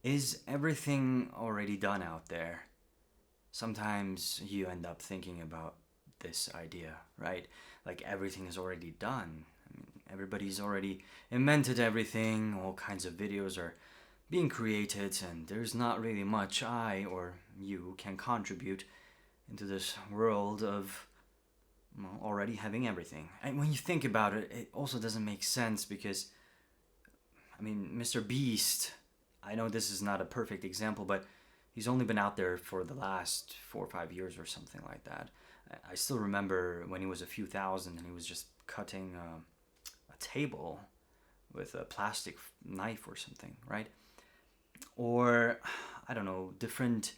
Is everything already done out there? Sometimes you end up thinking about this idea, right? Like everything is already done. I mean, everybody's already invented everything, all kinds of videos are being created, and there's not really much I or you can contribute into this world of already having everything. And when you think about it, it also doesn't make sense because, I mean, Mr. Beast, I know this is not a perfect example, but he's only been out there for the last 4 or 5 years or something like that. I still remember when he was a few thousand and he was just cutting a table with a plastic knife or something, right? Or, I don't know, different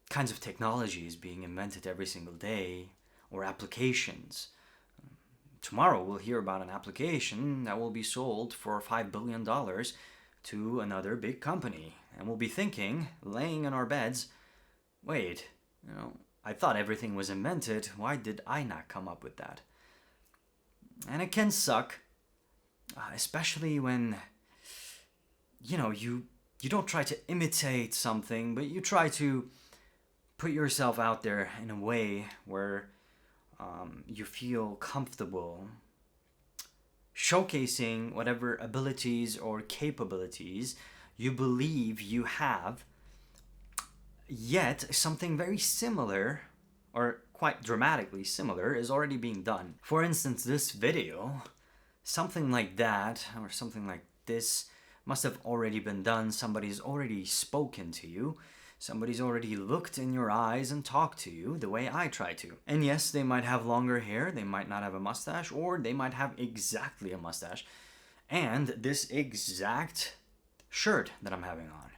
kinds of technologies being invented every single day, or applications. Tomorrow we'll hear about an application that will be sold for $5 billion to another big company. And we'll be thinking, laying in our beds, wait, I thought everything was invented. Why did I not come up with that? And it can suck, especially when, you don't try to imitate something, but you try to put yourself out there in a way where you feel comfortable showcasing whatever abilities or capabilities you believe you have, yet something very similar or quite dramatically similar is already being done. For instance, this video, something like that or something like this must have already been done. Somebody's already spoken to you. Somebody's already looked in your eyes and talked to you the way I try to. And yes, they might have longer hair, they might not have a mustache, or they might have exactly a mustache and this exact shirt that I'm having on.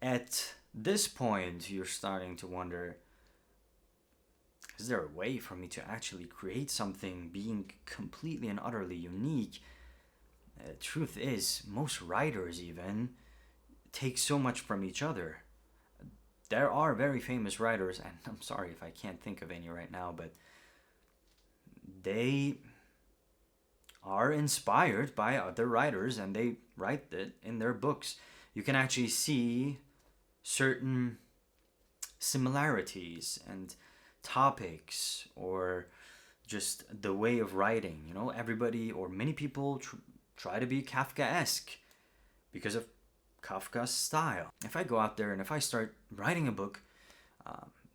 At this point, you're starting to wonder, is there a way for me to actually create something being completely and utterly unique? Truth is, most writers even take so much from each other. There are very famous writers, and I'm sorry if I can't think of any right now, but they are inspired by other writers and they write it in their books. You can actually see certain similarities and topics or just the way of writing. Everybody or many people try to be Kafkaesque because of Kafka's style. If I go out there and if I start writing a book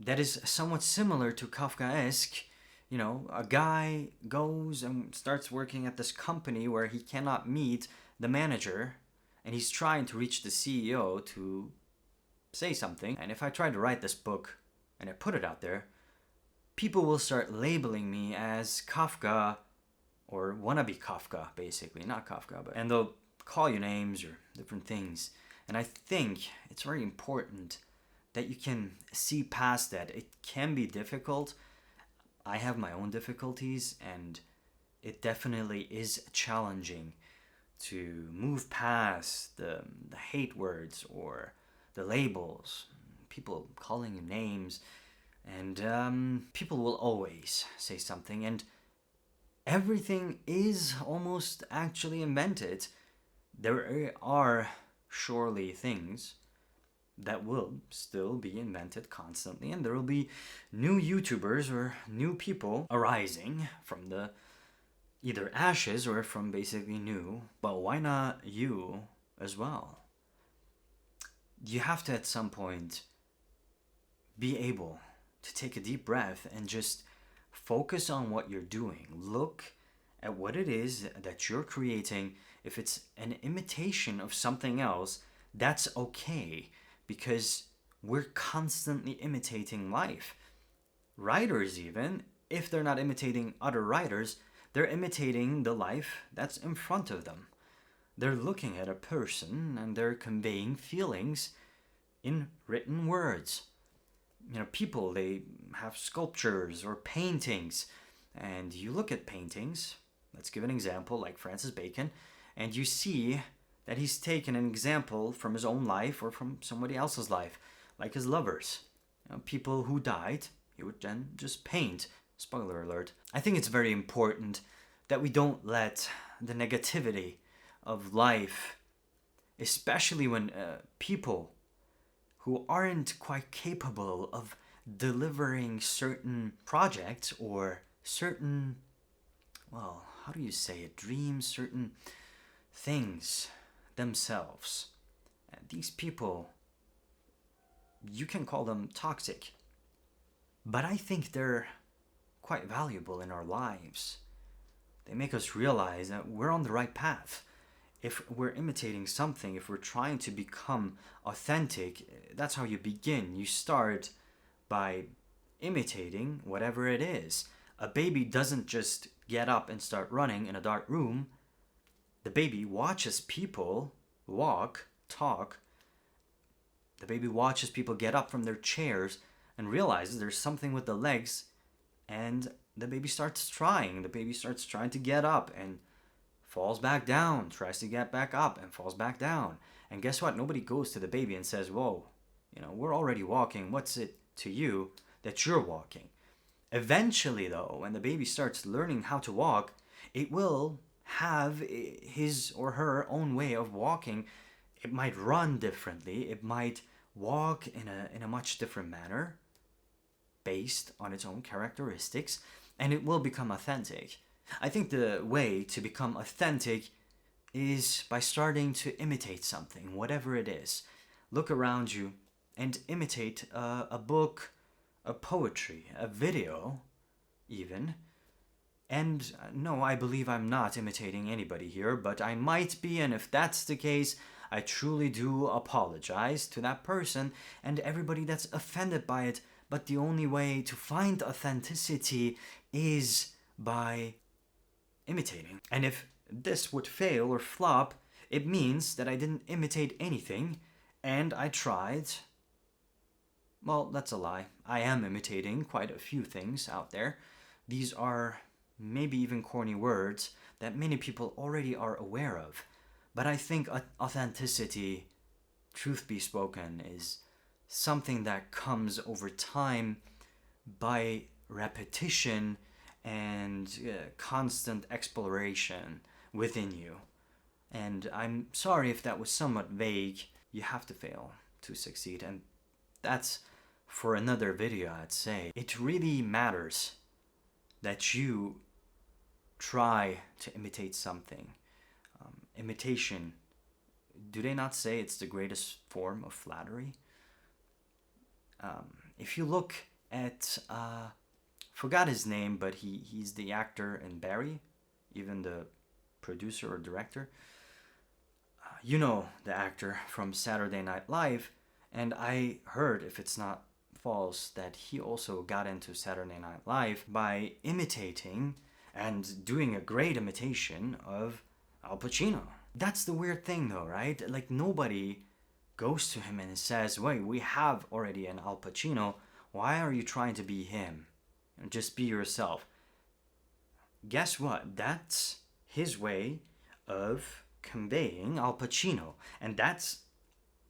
that is somewhat similar to Kafkaesque, a guy goes and starts working at this company where he cannot meet the manager and he's trying to reach the CEO to say something. And if I try to write this book and I put it out there, people will start labeling me as Kafka or wannabe Kafka, basically. Not Kafka, but. And they'll call you names or different things. And I think it's very important that you can see past that. It can be difficult. I have my own difficulties, and it definitely is challenging to move past the hate words or the labels, people calling you names, and people will always say something, and everything is almost actually invented. There are surely things that will still be invented constantly, and there will be new YouTubers or new people arising from the either ashes or from basically new. But why not you as well? You have to at some point be able to take a deep breath and just focus on what you're doing. Look at what it is that you're creating. If it's an imitation of something else, that's okay, because we're constantly imitating life. Writers, even, if they're not imitating other writers, they're imitating the life that's in front of them. They're looking at a person and they're conveying feelings in written words. People, they have sculptures or paintings, and you look at paintings, let's give an example like Francis Bacon, and you see that he's taken an example from his own life or from somebody else's life, like his lovers. People who died, he would then just paint. Spoiler alert. I think it's very important that we don't let the negativity of life especially when people who aren't quite capable of delivering certain projects or certain, well, how do you say it, dreams, certain things themselves. And these people, you can call them toxic, but I think they're quite valuable in our lives. They make us realize that we're on the right path. If we're imitating something, if we're trying to become authentic, that's how you begin. You start by imitating whatever it is. A baby doesn't just get up and start running in a dark room. The baby watches people walk, talk. The baby watches people get up from their chairs and realizes there's something with the legs, and the baby starts trying. The baby starts trying to get up and falls back down, tries to get back up and falls back down. And guess what? Nobody goes to the baby and says, whoa, we're already walking. What's it to you that you're walking? Eventually, though, when the baby starts learning how to walk, it will have his or her own way of walking. It might run differently. It might walk in a much different manner based on its own characteristics, and it will become authentic. I think the way to become authentic is by starting to imitate something, whatever it is. Look around you and imitate a book, a poetry, a video, even. And no, I believe I'm not imitating anybody here, but I might be, and if that's the case, I truly do apologize to that person and everybody that's offended by it. But the only way to find authenticity is by imitating. And if this would fail or flop, it means that I didn't imitate anything and I tried. Well, that's a lie. I am imitating quite a few things out there. These are maybe even corny words that many people already are aware of. But I think authenticity, truth be spoken, is something that comes over time by repetition and constant exploration within you. And I'm sorry if that was somewhat vague. You have to fail to succeed, and that's for another video, I'd say. It really matters that you try to imitate something. Imitation, do they not say it's the greatest form of flattery? If you look at, forgot his name, but he's the actor in Barry, even the producer or director. You know the actor from Saturday Night Live, and I heard, if it's not false, that he also got into Saturday Night Live by imitating and doing a great imitation of Al Pacino. That's the weird thing though, right? Like nobody goes to him and says, wait, we have already an Al Pacino. Why are you trying to be him? And just be yourself. Guess what? That's his way of conveying Al Pacino. And that's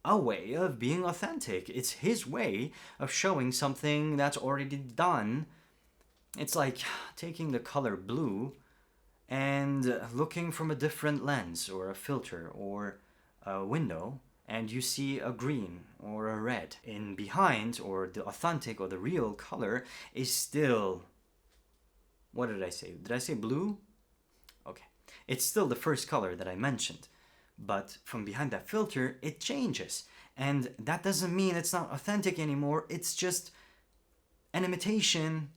a way of being authentic. It's his way of showing something that's already done. It's like taking the color blue and looking from a different lens or a filter or a window, and you see a green or a red. In behind, or the authentic or the real color is still, what did I say? Did I say blue? Okay. It's still the first color that I mentioned, but from behind that filter, it changes. And that doesn't mean it's not authentic anymore. It's just an imitation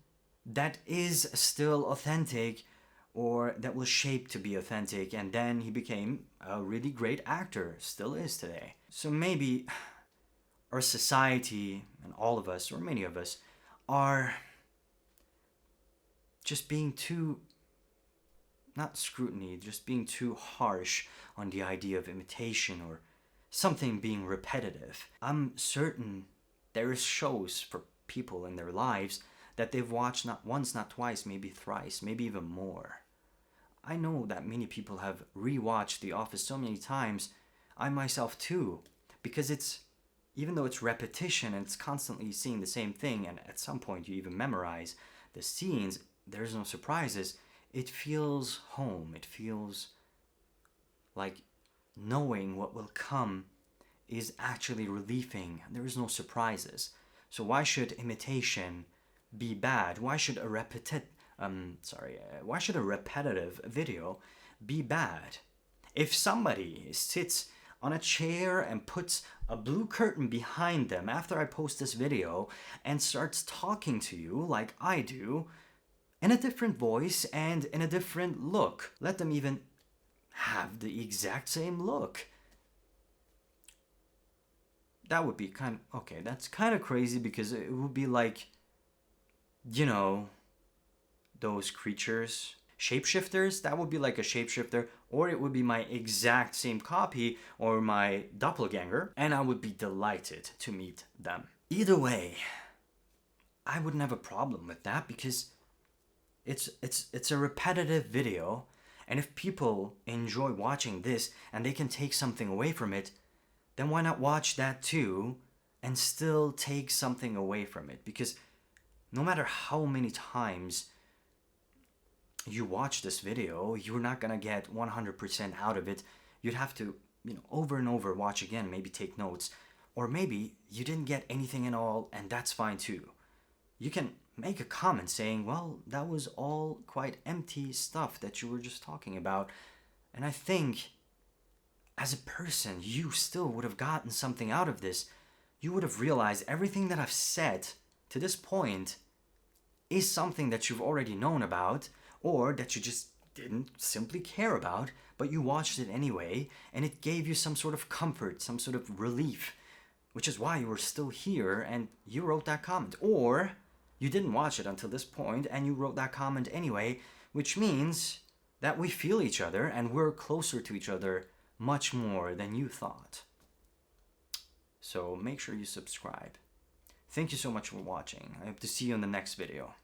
that is still authentic, or that was shaped to be authentic, and then he became a really great actor, still is today. So maybe our society, and all of us, or many of us, are just being too, not scrutiny, just being too harsh on the idea of imitation or something being repetitive. I'm certain there is shows for people in their lives that they've watched not once, not twice, maybe thrice, maybe even more. I know that many people have rewatched The Office so many times, I myself too, because it's, even though it's repetition and it's constantly seeing the same thing, and at some point you even memorize the scenes, there's no surprises, it feels home, it feels like knowing what will come is actually relieving. There is no surprises. So why should imitation be bad? Why should a repetitive video be bad? If somebody sits on a chair and puts a blue curtain behind them after I post this video and starts talking to you like I do, in a different voice and in a different look, let them even have the exact same look. That would be okay, that's kind of crazy, because it would be like, those creatures, shapeshifters. That would be like a shapeshifter, or it would be my exact same copy or my doppelganger, and I would be delighted to meet them. Either way, I wouldn't have a problem with that, because it's a repetitive video, and if people enjoy watching this and they can take something away from it, then why not watch that too and still take something away from it? Because no matter how many times you watch this video, you're not gonna get 100% out of it. You'd have to, over and over watch again, maybe take notes, or maybe you didn't get anything at all, and that's fine too. You can make a comment saying, well, that was all quite empty stuff that you were just talking about, and I think as a person, you still would have gotten something out of this. You would have realized everything that I've said to this point is something that you've already known about, or that you just didn't simply care about, but you watched it anyway, and it gave you some sort of comfort, some sort of relief, which is why you were still here and you wrote that comment. Or you didn't watch it until this point and you wrote that comment anyway, which means that we feel each other and we're closer to each other much more than you thought. So make sure you subscribe. Thank you so much for watching. I hope to see you in the next video.